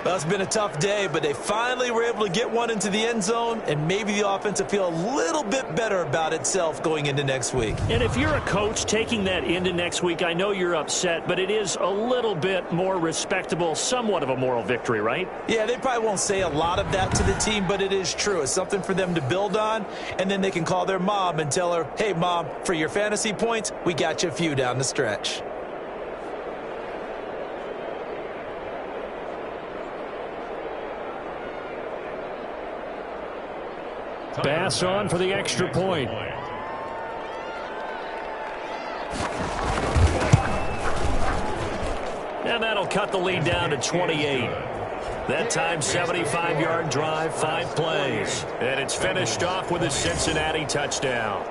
Well, it's been a tough day, but they finally were able to get one into the end zone, and maybe the offense will feel a little bit better about itself going into next week. And if you're a coach taking that into next week, I know you're upset, but it is a little bit more respectable, somewhat of a moral victory, right? Yeah, they probably won't say a lot of that to the team, but it is true. It's something for them to build on, and then they can call their mom and tell her, hey, Mom, for your fantasy points, we got you a few down the stretch. Bass on for the extra point. And that'll cut the lead down to 28. That time, 75-yard drive, 5 plays. And it's finished off with a Cincinnati touchdown.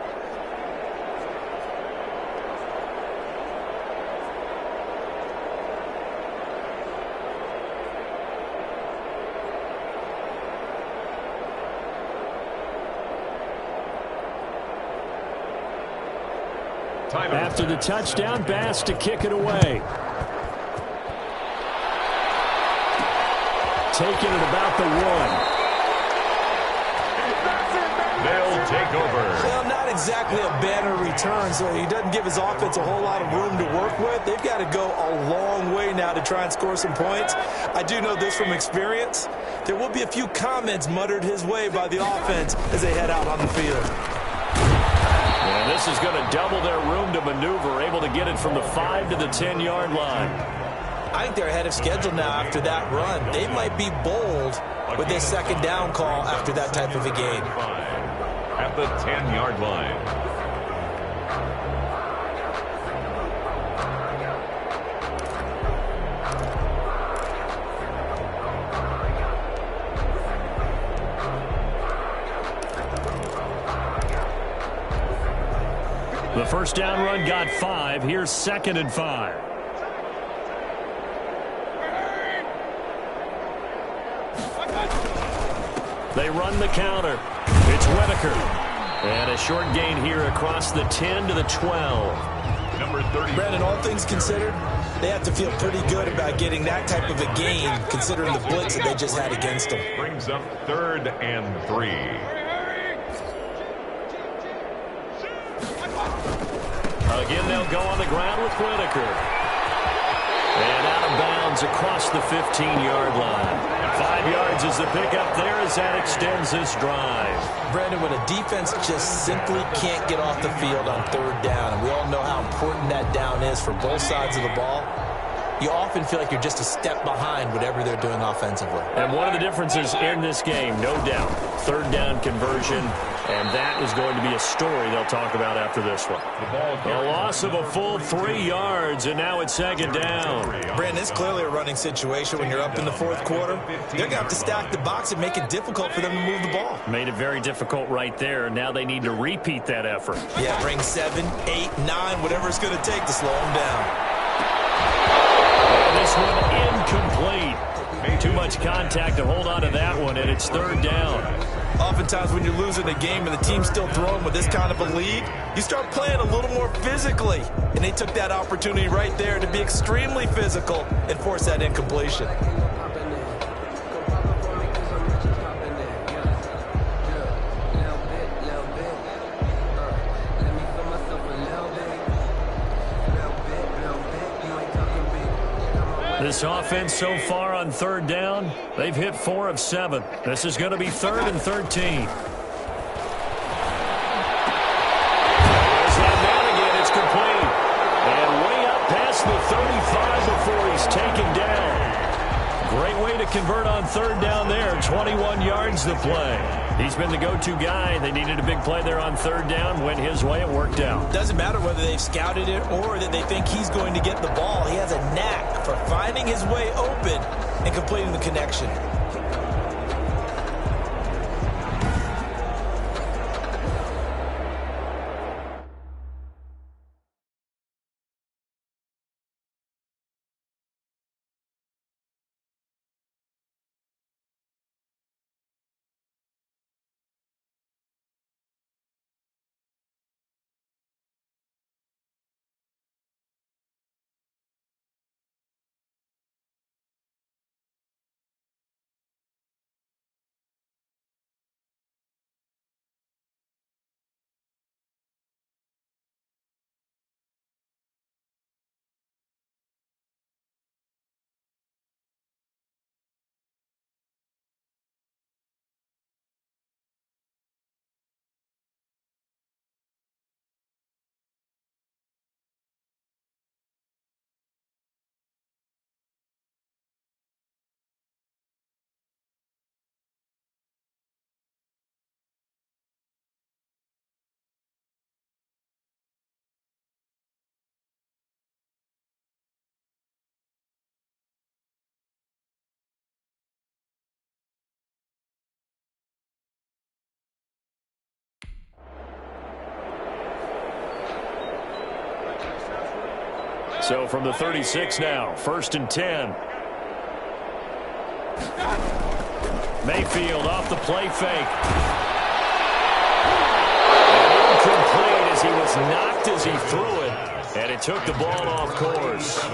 After the touchdown, Bass to kick it away. Taking it about the 1. They'll take over. Well, not exactly a banner return, so he doesn't give his offense a whole lot of room to work with. They've got to go a long way now to try and score some points. I do know this from experience. There will be a few comments muttered his way by the offense as they head out on the field. And this is going to double their room to maneuver, able to get it from the 5 to the 10-yard line. I think they're ahead of schedule now after that run. They might be bold with their second down call after that type of a game. At the 10-yard line. The first down run got 5. Here's 2nd and 5. They run the counter. It's Whitaker. And a short gain here across the 10 to the 12. Number 30. Brandon, all things considered, they have to feel pretty good about getting that type of a gain, considering the blitz that they just had against them. Brings up 3rd and 3. Again, they'll go on the ground with Whitaker. And out of bounds across the 15-yard line. 5 yards is the pickup there as that extends this drive. Brandon, when a defense just simply can't get off the field on 3rd down, and we all know how important that down is for both sides of the ball, you often feel like you're just a step behind whatever they're doing offensively. And one of the differences in this game, no doubt, 3rd down conversion, and that is going to be a story they'll talk about after this one. A loss of a full 3 yards, and now it's 2nd down. Brandon, it's clearly a running situation when you're up in the 4th quarter. They're going to have to stack the box and make it difficult for them to move the ball. Made it very difficult right there. Now they need to repeat that effort. Yeah, bring 7, 8, 9, whatever it's going to take to slow them down. This one incomplete. Too much contact to hold on to that one, and it's 3rd down. Oftentimes when you're losing a game and the team's still throwing with this kind of a lead, you start playing a little more physically. And they took that opportunity right there to be extremely physical and force that incompletion. This offense so far on 3rd down, they've hit 4 of 7. This is going to be 3rd and 13. There's that man again. It's complete. And way up past the 35 before he's taken down. Great way to convert on 3rd down there. 21 yards to play. He's been the go-to guy. They needed a big play there on 3rd down. Went his way. It worked out. Doesn't matter whether they've scouted it or that they think he's going to get the ball. He has a knack for finding his way open and completing the connection. So from the 36 now, 1st and 10. Mayfield off the play fake. And incomplete as he was knocked as he threw it. And it took the ball off course.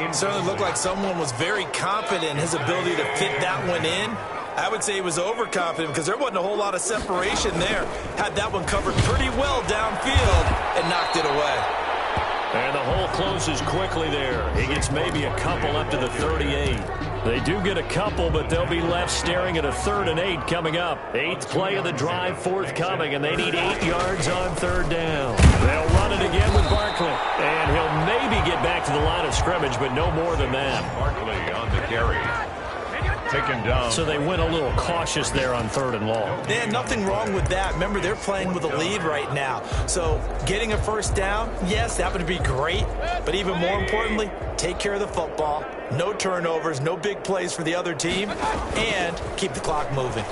It certainly looked like someone was very confident in his ability to fit that one in. I would say he was overconfident because there wasn't a whole lot of separation there. Had that one covered pretty well downfield and knocked it away. And the hole closes quickly there. He gets maybe a couple up to the 38. They do get a couple, but they'll be left staring at a 3rd and 8 coming up. 8th play of the drive forthcoming, and they need 8 yards on 3rd down. They'll run it again with Barkley. And he'll maybe get back to the line of scrimmage, but no more than that. Barkley on the carry. Taken down. So they went a little cautious there on 3rd and long. Yeah, nothing wrong with that. Remember, they're playing with a lead right now. So getting a 1st down, yes, that would be great. But even more importantly, take care of the football. No turnovers, no big plays for the other team, and keep the clock moving.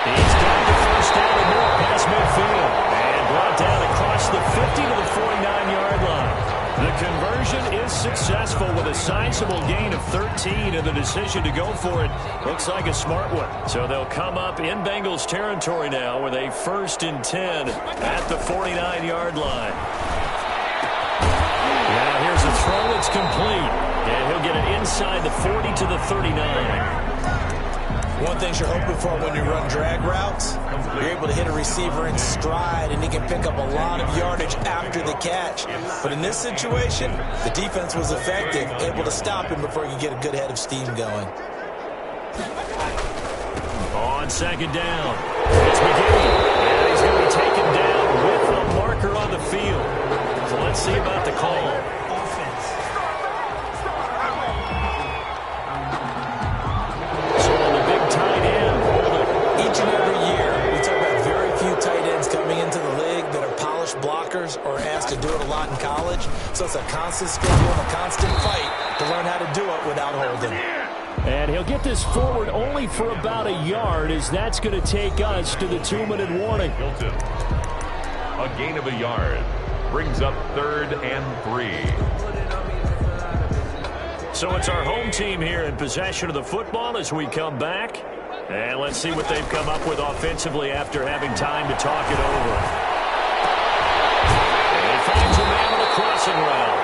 He's got the 1st down and more past midfield. And brought down across the 50 to the 49-yard line. The conversion is successful with a sizable gain of 13, and the decision to go for it looks like a smart one. So they'll come up in Bengals territory now with a 1st and 10 at the 49-yard line. Now here's a throw that's complete, and he'll get it inside the 40 to the 39. One thing you're hoping for when you run drag routes, you're able to hit a receiver in stride, and he can pick up a lot of yardage after the catch. But in this situation, the defense was effective, able to stop him before he could get a good head of steam going. On 2nd down, it's McGee, and he's going to be taken down with a marker on the field. So let's see about the call. Blockers are asked to do it a lot in college, so it's a constant schedule and a constant fight to learn how to do it without holding. And he'll get this forward only for about a yard, as that's going to take us to the 2-minute warning. Hilton. A gain of a yard brings up 3rd and 3. So it's our home team here in possession of the football as we come back. And let's see what they've come up with offensively after having time to talk it over. Finds a man on the crossing route.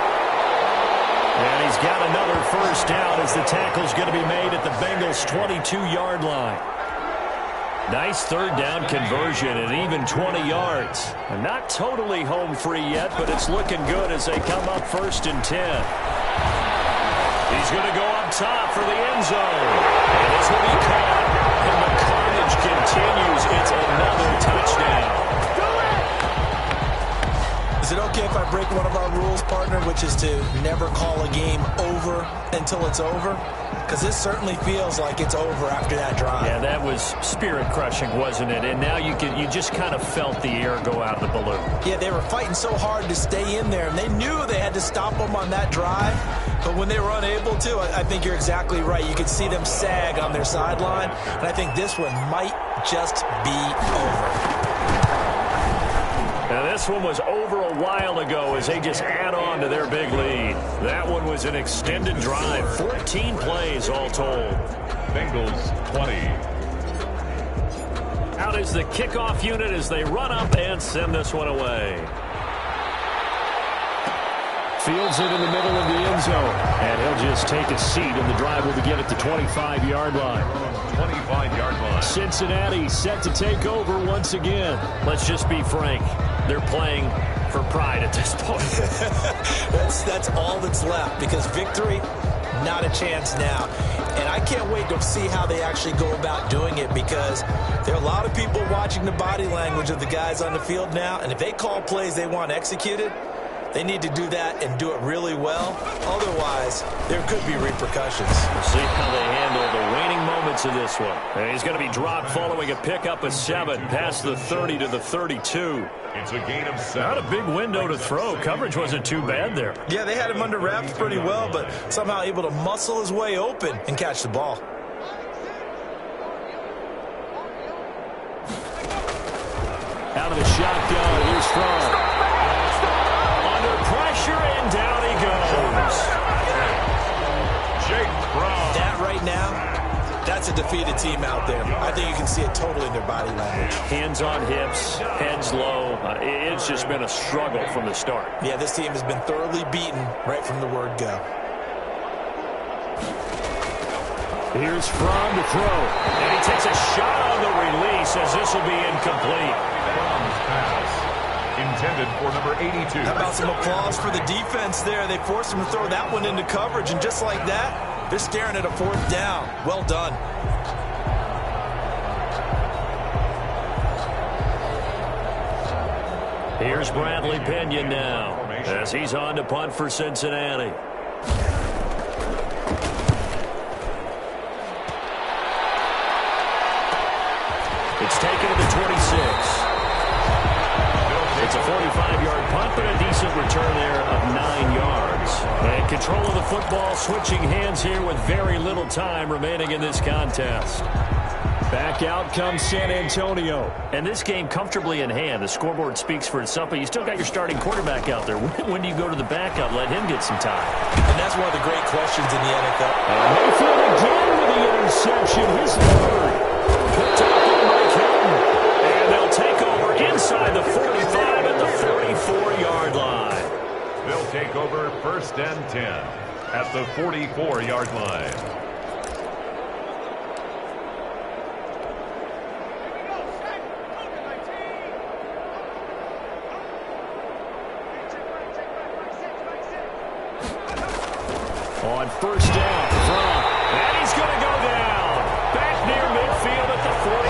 And he's got another 1st down as the tackle's going to be made at the Bengals' 22-yard line. Nice 3rd down conversion and even 20 yards. And not totally home free yet, but it's looking good as they come up 1st and 10. He's going to go up top for the end zone. And this will be caught. And the carnage continues. It's another touchdown. Is it okay if I break one of our rules, partner, which is to never call a game over until it's over? Because this certainly feels like it's over after that drive. Yeah, that was spirit-crushing, wasn't it? And now you just kind of felt the air go out of the balloon. Yeah, they were fighting so hard to stay in there, and they knew they had to stop them on that drive. But when they were unable to, I think you're exactly right. You could see them sag on their sideline, and I think this one might just be over. Now, this one was over a while ago as they just add on to their big lead. That one was an extended drive, 14 plays all told. Bengals 20. Out is the kickoff unit as they run up and send this one away. Fields it in the middle of the end zone, and he'll just take a seat, and the drive will begin at the 25-yard line. 25-yard line. Cincinnati set to take over once again. Let's just be frank. They're playing for pride at this point. That's all that's left, because victory, not a chance now. And I can't wait to see how they actually go about doing it, because there are a lot of people watching the body language of the guys on the field now, and if they call plays they want executed, they need to do that and do it really well. Otherwise, there could be repercussions. We'll see how they handle the waning moments of this one. And he's going to be dropped following a pickup of 7 past the 30 to the 32. It's a gain of 7. Not a big window to throw. Coverage wasn't too bad there. Yeah, they had him under wraps pretty well, but somehow able to muscle his way open and catch the ball. Out of the shotgun, here's Strong. Pressure, and down he goes. Jake Brown. That right now, that's a defeated team out there. I think you can see it totally in their body language. Hands on hips, heads low. It's just been a struggle from the start. Yeah, this team has been thoroughly beaten right from the word go. Here's Fromm to throw. And he takes a shot on the release as this will be incomplete. Fromm's pass intended for number 82. How about some applause for the defense there? They forced him to throw that one into coverage, and just like that, they're staring at a 4th down. Well done. Here's Bradley Pinion now as he's on to punt for Cincinnati. It's taken to the 26. It's a 45-yard punt, but a decent return there of 9 yards. And Control of the football, switching hands here with very little time remaining in this contest. Back out comes San Antonio. And this game comfortably in hand. The scoreboard speaks for itself, but you still got your starting quarterback out there. When do you go to the backup? Let him get some time. And that's one of the great questions in the NFL. And Mayfield again with the interception. His third. Picked up by Mike Hilton. And they'll take over inside the 45 at the 44-yard line. They'll take over 1st and 10 at the 44-yard line. On 1st down from, and he's going to go down. Back near midfield at the 49.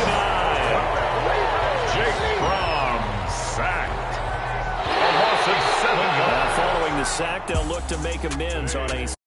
Jake Fromm sacked. A loss of 7 yards. Following the sack, they'll look to make amends on a